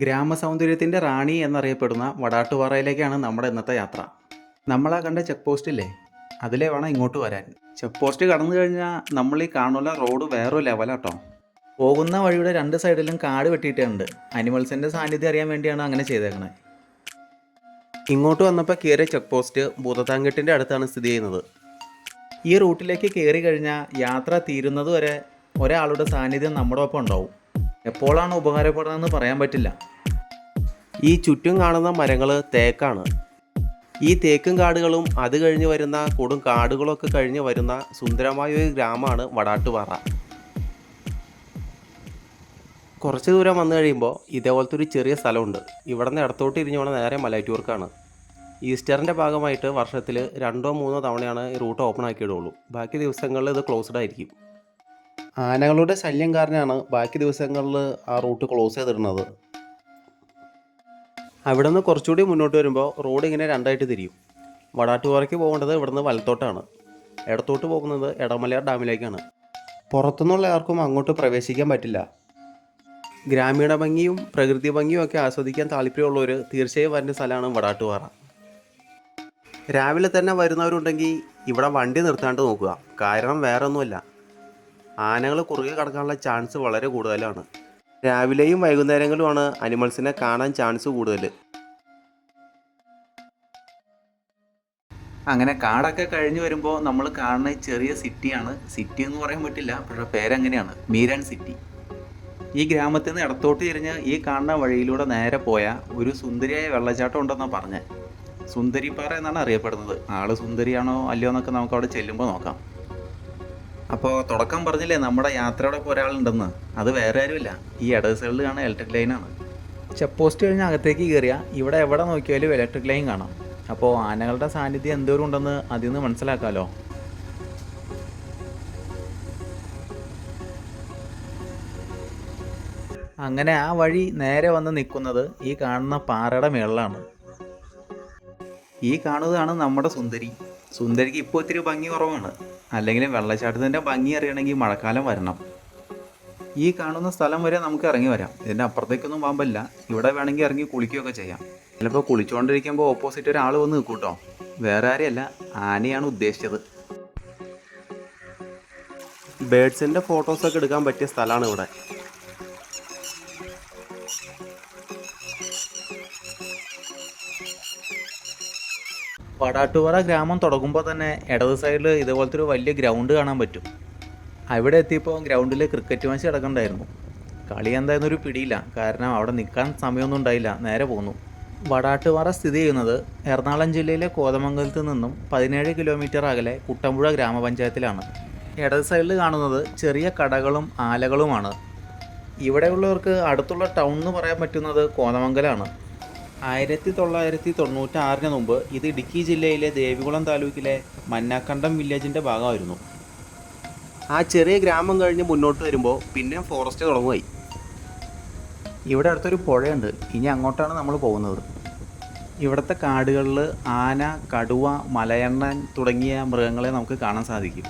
ഗ്രാമസൗന്ദര്യത്തിൻ്റെ റാണി എന്നറിയപ്പെടുന്ന വടാട്ടുപാറയിലേക്കാണ് നമ്മുടെ ഇന്നത്തെ യാത്ര. നമ്മളാ കണ്ട ചെക്ക് പോസ്റ്റില്ലേ, അതിലേ വേണം ഇങ്ങോട്ട് വരാൻ. ചെക്ക് പോസ്റ്റ് കടന്നു കഴിഞ്ഞാൽ നമ്മൾ ഈ കാണുന്ന റോഡ് വേറൊരു ലെവലാട്ടോ. പോകുന്ന വഴിയുടെ രണ്ട് സൈഡിലും കാട് വെട്ടിയിട്ടുണ്ട്. അനിമൽസിൻ്റെ സാന്നിധ്യം അറിയാൻ വേണ്ടിയാണ് അങ്ങനെ ചെയ്തേക്കണത്. ഇങ്ങോട്ട് വന്നപ്പോൾ കയറിയ ചെക്ക് പോസ്റ്റ് ഭൂതത്താൻകെട്ടിൻ്റെ അടുത്താണ് സ്ഥിതി ചെയ്യുന്നത്. ഈ റൂട്ടിലേക്ക് കയറി കഴിഞ്ഞാൽ യാത്ര തീരുന്നത് വരെ ഒരാളുടെ സാന്നിധ്യം നമ്മുടെ ഒപ്പം ഉണ്ടാവും. എപ്പോഴാണ് ഉപകാരപ്പെടുന്നതെന്ന് പറയാൻ പറ്റില്ല. ഈ ചുറ്റും കാണുന്ന മരങ്ങൾ തേക്കാണ്. ഈ തേക്കും കാടുകളും അത് കഴിഞ്ഞ് വരുന്ന കൊടും കാടുകളൊക്കെ കഴിഞ്ഞ് വരുന്ന സുന്ദരമായ ഒരു ഗ്രാമമാണ് വടാട്ടുപാറ. കുറച്ച് ദൂരം വന്നു കഴിയുമ്പോൾ ഇതേപോലത്തെ ഒരു ചെറിയ സ്ഥലമുണ്ട്. ഇവിടെ നിന്ന് ഇടത്തോട്ട് ഇരിഞ്ഞു പോകണ നേരെ മലയാറ്റൂർക്കാണ്. ഈസ്റ്ററിൻ്റെ ഭാഗമായിട്ട് വർഷത്തിൽ 2-3 തവണയാണ് ഈ റൂട്ട് ഓപ്പൺ ആക്കിയിടുള്ളൂ. ബാക്കി ദിവസങ്ങളിൽ ഇത് ക്ലോസ്ഡ് ആയിരിക്കും. ആനകളുടെ ശല്യം കാരണമാണ് ബാക്കി ദിവസങ്ങളിൽ ആ റൂട്ട് ക്ലോസ് ചെയ്തിടുന്നത്. അവിടെ നിന്ന് കുറച്ചുകൂടി മുന്നോട്ട് വരുമ്പോൾ റോഡ് ഇങ്ങനെ രണ്ടായിട്ട് തിരിയും. വടാട്ടുപാറയ്ക്ക് പോകേണ്ടത് ഇവിടുന്ന് വലത്തോട്ടാണ്, ഇടത്തോട്ട് പോകുന്നത് എടമലയാർ ഡാമിലേക്കാണ്. പുറത്തുനിന്നുള്ള ആർക്കും അങ്ങോട്ട് പ്രവേശിക്കാൻ പറ്റില്ല. ഗ്രാമീണ ഭംഗിയും പ്രകൃതി ഭംഗിയും ഒക്കെ ആസ്വദിക്കാൻ താല്പര്യമുള്ളവർ തീർച്ചയായും വരുന്ന സ്ഥലമാണ് വടാട്ടുപാറ. രാവിലെ തന്നെ വരുന്നവരുണ്ടെങ്കിൽ ഇവിടെ വണ്ടി നിർത്താണ്ട് നോക്കുക. കാരണം വേറെ ഒന്നുമില്ല, ആനകൾ കുറുകെ കടക്കാനുള്ള ചാൻസ് വളരെ കൂടുതലാണ്. രാവിലെയും വൈകുന്നേരങ്ങളുമാണ് അനിമൽസിനെ കാണാൻ ചാൻസ് കൂടുതൽ. അങ്ങനെ കാടൊക്കെ കഴിഞ്ഞ് വരുമ്പോൾ നമ്മൾ കാണുന്ന ചെറിയ സിറ്റിയാണ്. സിറ്റി എന്ന് പറയാൻ പറ്റില്ല, പക്ഷേ പേരെങ്ങനെയാണ്, മീരാൻ സിറ്റി. ഈ ഗ്രാമത്തിൽ നിന്ന് ഇടത്തോട്ട് തിരിഞ്ഞ് ഈ കാണുന്ന വഴിയിലൂടെ നേരെ പോയ ഒരു സുന്ദരിയായ വെള്ളച്ചാട്ടം ഉണ്ടെന്നാണ് പറഞ്ഞത്. സുന്ദരിപ്പാറ എന്നാണ് അറിയപ്പെടുന്നത്. ആള് സുന്ദരിയാണോ അല്ലയോ എന്നൊക്കെ നമുക്ക് അവിടെ ചെല്ലുമ്പോൾ നോക്കാം. അപ്പോൾ തുടക്കം പറഞ്ഞില്ലേ നമ്മുടെ യാത്രയുടെ ഒരാളുണ്ടെന്ന്, അത് വേറെ ആരുമില്ല, ഈ ഇടത് സൈഡിൽ കാണാൻ ഇലക്ട്രിക് ലൈനാണ്. ചെക്ക് പോസ്റ്റ് കഴിഞ്ഞ് അകത്തേക്ക് കയറിയാൽ ഇവിടെ എവിടെ നോക്കിയാലും ഇലക്ട്രിക് ലൈൻ കാണാം. അപ്പോൾ ആനകളുടെ സാന്നിധ്യം എന്തോരം ഉണ്ടെന്ന് അതിൽ നിന്ന് മനസ്സിലാക്കാമല്ലോ. അങ്ങനെ ആ വഴി നേരെ വന്ന് നിൽക്കുന്നത് ഈ കാണുന്ന പാറയുടെ മേളിലാണ്. ഈ കാണുന്നതാണ് നമ്മുടെ സുന്ദരി. സുന്ദരിക്ക് ഇപ്പോൾ ഇത്തിരി ഭംഗി കുറവാണ്. അല്ലെങ്കിൽ വെള്ളച്ചാട്ടത്തിൻ്റെ ഭംഗി അറിയണമെങ്കിൽ മഴക്കാലം വരണം. ഈ കാണുന്ന സ്ഥലം വരെ നമുക്ക് ഇറങ്ങി വരാം. ഇതിൻ്റെ അപ്പുറത്തേക്കൊന്നും പോകാൻ പറ്റില്ല. ഇവിടെ വേണമെങ്കിൽ ഇറങ്ങി കുളിക്കുകയൊക്കെ ചെയ്യാം. ചിലപ്പോൾ കുളിച്ചുകൊണ്ടിരിക്കുമ്പോൾ ഓപ്പോസിറ്റ് ഒരാൾ വന്ന് നിൽക്കും കേട്ടോ. വേറെ ആരെയല്ല, ആനയാണ് ഉദ്ദേശിച്ചത്. ബേഡ്സിൻ്റെ ഫോട്ടോസൊക്കെ എടുക്കാൻ പറ്റിയ സ്ഥലമാണ് ഇവിടെ. വടാട്ടുപാറ ഗ്രാമം തുടങ്ങുമ്പോൾ തന്നെ ഇടത് സൈഡിൽ ഇതുപോലത്തെ ഒരു വലിയ ഗ്രൗണ്ട് കാണാൻ പറ്റും. അവിടെ എത്തിയപ്പോൾ ഗ്രൗണ്ടിൽ ക്രിക്കറ്റ് മാച്ച് കിടക്കണ്ടായിരുന്നു. കളി എന്തായിരുന്നൊരു പിടിയില്ല, കാരണം അവിടെ നിൽക്കാൻ സമയമൊന്നും ഉണ്ടായില്ല, നേരെ പോന്നു. വടാട്ടുപാറ സ്ഥിതി ചെയ്യുന്നത് എറണാകുളം ജില്ലയിലെ കോതമംഗലത്ത് നിന്നും 17 കിലോമീറ്റർ അകലെ കുട്ടമ്പുഴ ഗ്രാമപഞ്ചായത്തിലാണ്. ഇടത് സൈഡിൽ കാണുന്നത് ചെറിയ കടകളും ആലകളുമാണ്. ഇവിടെയുള്ളവർക്ക് അടുത്തുള്ള ടൗൺ എന്ന് പറയാൻ പറ്റുന്നത് കോതമംഗലമാണ്. 1996 മുമ്പ് ഇത് ഇടുക്കി ജില്ലയിലെ ദേവികുളം താലൂക്കിലെ മന്നാക്കണ്ടം വില്ലേജിൻ്റെ ഭാഗമായിരുന്നു. ആ ചെറിയ ഗ്രാമം കഴിഞ്ഞ് മുന്നോട്ട് വരുമ്പോൾ പിന്നെ ഫോറസ്റ്റ് തുടങ്ങുകയായി. ഇവിടെ അടുത്തൊരു പുഴയുണ്ട്. ഇനി അങ്ങോട്ടാണ് നമ്മൾ പോകുന്നത്. ഇവിടുത്തെ കാടുകളിൽ ആന, കടുവ, മലയണ്ണൻ തുടങ്ങിയ മൃഗങ്ങളെ നമുക്ക് കാണാൻ സാധിക്കും.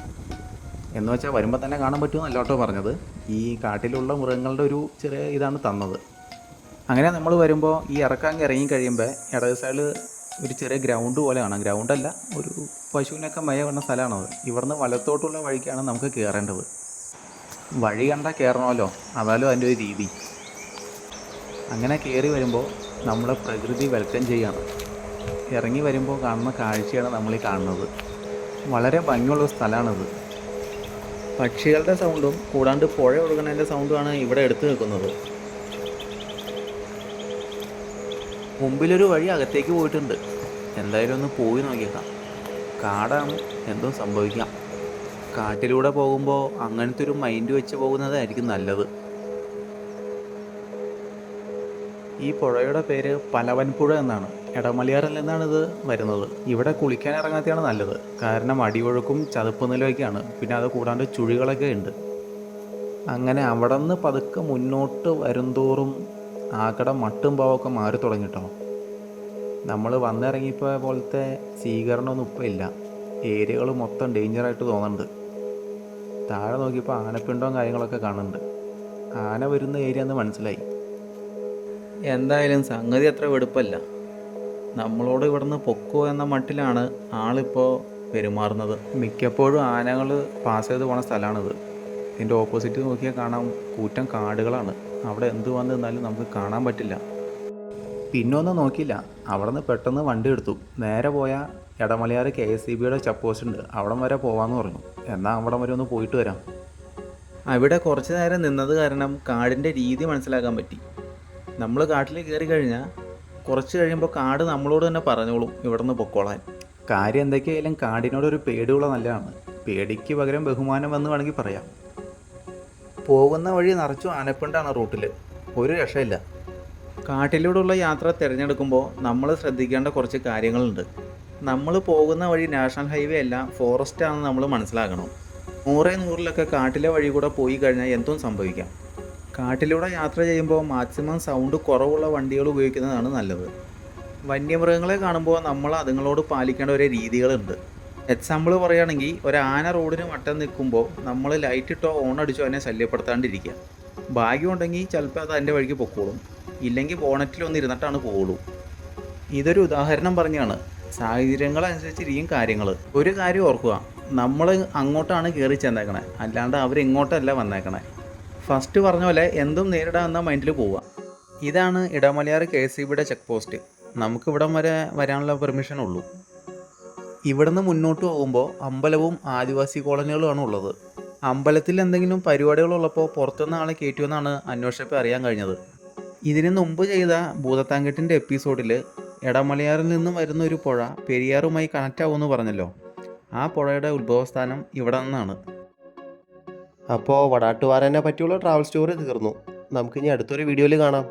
എന്ന് വെച്ചാൽ വരുമ്പോൾ തന്നെ കാണാൻ പറ്റുമെന്നല്ല കേട്ടോ പറഞ്ഞത്. ഈ കാട്ടിലുള്ള മൃഗങ്ങളുടെ ഒരു ചെറിയ ഇതാണ് തന്നത്. അങ്ങനെ നമ്മൾ വരുമ്പോൾ ഈ ഇറക്കാൻ ഇറങ്ങി കഴിയുമ്പോൾ ഇടത് സൈഡിൽ ഒരു ചെറിയ ഗ്രൗണ്ട് പോലെ കാണാം. ഗ്രൗണ്ടല്ല, ഒരു പശുവിനൊക്കെ മയ വന്ന സ്ഥലമാണത്. ഇവിടുന്ന് വലത്തോട്ടുള്ള വഴിക്കാണ് നമുക്ക് കയറേണ്ടത്. വഴി കണ്ടാൽ കയറണമല്ലോ, അതാലും അതിൻ്റെ ഒരു രീതി. അങ്ങനെ കയറി വരുമ്പോൾ നമ്മളെ പ്രകൃതി വെൽക്കം ചെയ്യാണ്. ഇറങ്ങി വരുമ്പോൾ കാണുന്ന കാഴ്ചയാണ് നമ്മൾ ഈ കാണുന്നത്. വളരെ ഭംഗിയുള്ള സ്ഥലമാണിത്. പക്ഷികളുടെ സൗണ്ടും കൂടാണ്ട് പുഴ ഒഴുകുന്നതിൻ്റെ സൗണ്ടുമാണ് ഇവിടെ എടുത്തു നിൽക്കുന്നത്. മുമ്പിലൊരു വഴി അകത്തേക്ക് പോയിട്ടുണ്ട്. എന്തായാലും ഒന്ന് പോയി നോക്കിയേക്കാം. കാടാണ്, എന്തോ സംഭവിക്കാം. കാട്ടിലൂടെ പോകുമ്പോൾ അങ്ങനത്തെ ഒരു മൈൻഡ് വെച്ച് പോകുന്നതായിരിക്കും നല്ലത്. ഈ പുഴയുടെ പേര് പലവൻപുഴ എന്നാണ്. എടമലയാറിൽ നിന്നാണ് ഇത് വരുന്നത്. ഇവിടെ കുളിക്കാൻ ഇറങ്ങാത്തതാണ് നല്ലത്, കാരണം അടിയൊഴുക്കും ചതുപ്പ് നിലയൊക്കെയാണ്. പിന്നെ അത് കൂടാണ്ട് ചുഴികളൊക്കെ ഉണ്ട്. അങ്ങനെ അവിടെ നിന്ന് പതുക്കെ മുന്നോട്ട് വരുംതോറും ആകടെ മട്ടും പാവമൊക്കെ മാറി തുടങ്ങിട്ടോ. നമ്മൾ വന്നിറങ്ങിയപ്പോൾ പോലത്തെ സ്വീകരണമൊന്നും ഇപ്പോൾ ഇല്ല. ഏരിയകൾ മൊത്തം ഡേഞ്ചറായിട്ട് തോന്നുന്നുണ്ട്. താഴെ നോക്കിയപ്പോൾ ആനപ്പിണ്ടവും കാര്യങ്ങളൊക്കെ കാണുന്നുണ്ട്. ആന വരുന്ന ഏരിയ എന്ന് മനസ്സിലായി. എന്തായാലും സംഗതി അത്ര വെടുപ്പല്ല. നമ്മളോട് ഇവിടുന്ന് പൊക്കോ എന്ന മട്ടിലാണ് ആളിപ്പോൾ പെരുമാറുന്നത്. മിക്കപ്പോഴും ആനകൾ പാസ് ചെയ്ത് പോണ സ്ഥലമാണിത്. ഇതിൻ്റെ ഓപ്പോസിറ്റ് നോക്കിയാൽ കാണാം കൂറ്റൻ കാടുകളാണ്. അവിടെ എന്ത് വന്നു നിന്നാലും നമുക്ക് കാണാൻ പറ്റില്ല. പിന്നെ ഒന്നും നോക്കിയില്ല, അവിടെ നിന്ന് പെട്ടെന്ന് വണ്ടി എടുത്തു. നേരെ പോയാൽ എടമലയാർ KSEBയുടെ ചെക്ക് പോസ്റ്റ് ഉണ്ട്, അവിടം വരെ പോകാമെന്ന് പറഞ്ഞു. എന്നാൽ അവിടം വരെ ഒന്ന് പോയിട്ട് വരാം. അവിടെ കുറച്ച് നേരം നിന്നത് കാരണം കാടിൻ്റെ രീതി മനസ്സിലാക്കാൻ പറ്റി. നമ്മൾ കാട്ടിൽ കയറി കഴിഞ്ഞാൽ കുറച്ച് കഴിയുമ്പോൾ കാട് നമ്മളോട് തന്നെ പറഞ്ഞോളും ഇവിടെ നിന്ന് പൊക്കോളാൻ. കാര്യം എന്തൊക്കെയായാലും കാടിനോടൊരു പേടിയുള്ള നല്ലതാണ്. പേടിക്ക് പകരം ബഹുമാനം എന്ന് വേണമെങ്കിൽ പറയാം. പോകുന്ന വഴി നിറച്ചു ആനപ്പിണ്ടാണ് റൂട്ടിൽ, ഒരു രക്ഷയില്ല. കാട്ടിലൂടെയുള്ള യാത്ര തിരഞ്ഞെടുക്കുമ്പോൾ നമ്മൾ ശ്രദ്ധിക്കേണ്ട കുറച്ച് കാര്യങ്ങളുണ്ട്. നമ്മൾ പോകുന്ന വഴി നാഷണൽ ഹൈവേ അല്ല, ഫോറസ്റ്റ് ആണെന്ന് നമ്മൾ മനസ്സിലാക്കണം. 100-100 കാട്ടിലെ വഴി കൂടെ പോയി കഴിഞ്ഞാൽ എന്തും സംഭവിക്കാം. കാട്ടിലൂടെ യാത്ര ചെയ്യുമ്പോൾ മാക്സിമം സൗണ്ട് കുറവുള്ള വണ്ടികൾ ഉപയോഗിക്കുന്നതാണ് നല്ലത്. വന്യമൃഗങ്ങളെ കാണുമ്പോൾ നമ്മൾ അതുങ്ങളോട് പാലിക്കേണ്ട ഒരു രീതികളുണ്ട്. എക്സാമ്പിൾ പറയുകയാണെങ്കിൽ, ഒരു ആന റോഡിന് വട്ടം നിൽക്കുമ്പോൾ നമ്മൾ ലൈറ്റ് ഇട്ടോ ഓൺ അടിച്ചോ അതിനെ ശല്യപ്പെടുത്താണ്ടിരിക്കുക. ഭാഗ്യമുണ്ടെങ്കിൽ ചിലപ്പോൾ അത് അതിൻ്റെ വഴിക്ക് പൊക്കോളും, ഇല്ലെങ്കിൽ ബോണറ്റിലൊന്ന് ഇരുന്നിട്ടാണ് പോകുള്ളൂ. ഇതൊരു ഉദാഹരണം പറഞ്ഞാണ്. സാഹചര്യങ്ങളനുസരിച്ചിരിക്കും കാര്യങ്ങൾ. ഒരു കാര്യം ഓർക്കുക, നമ്മൾ അങ്ങോട്ടാണ് കയറി ചെന്നേക്കണേ, അല്ലാണ്ട് അവരിങ്ങോട്ടല്ല വന്നേക്കണേ. ഫസ്റ്റ് പറഞ്ഞ പോലെ എന്തും നേരിടാമെന്ന മൈൻഡിൽ പോവുക. ഇതാണ് ഇടമലയാർ KSEBയുടെ ചെക്ക് പോസ്റ്റ്. നമുക്ക് ഇവിടം വരെ വരാനുള്ള പെർമിഷൻ ഉള്ളൂ. ഇവിടുന്ന് മുന്നോട്ട് പോകുമ്പോൾ അമ്പലവും ആദിവാസി കോളനികളുമാണ് ഉള്ളത്. അമ്പലത്തിൽ എന്തെങ്കിലും പരിപാടികളുള്ളപ്പോൾ പുറത്തുനിന്ന് ആളെ കയറ്റുമെന്നാണ് അന്വേഷിച്ചപ്പോൾ അറിയാൻ കഴിഞ്ഞത്. ഇതിന് മുമ്പ് ചെയ്ത ഭൂതത്താങ്കെട്ടിൻ്റെ എപ്പിസോഡിൽ എടമലയാറിൽ നിന്നും വരുന്ന ഒരു പുഴ പെരിയാറുമായി കണക്റ്റ് ആവുമെന്ന് പറഞ്ഞല്ലോ. ആ പുഴയുടെ ഉത്ഭവസ്ഥാനം ഇവിടെ നിന്നാണ്. അപ്പോൾ വടാട്ടുപാറേനെ പറ്റിയുള്ള ട്രാവൽ സ്റ്റോറി തീർന്നു. നമുക്കിനി അടുത്തൊരു വീഡിയോയിൽ കാണാം.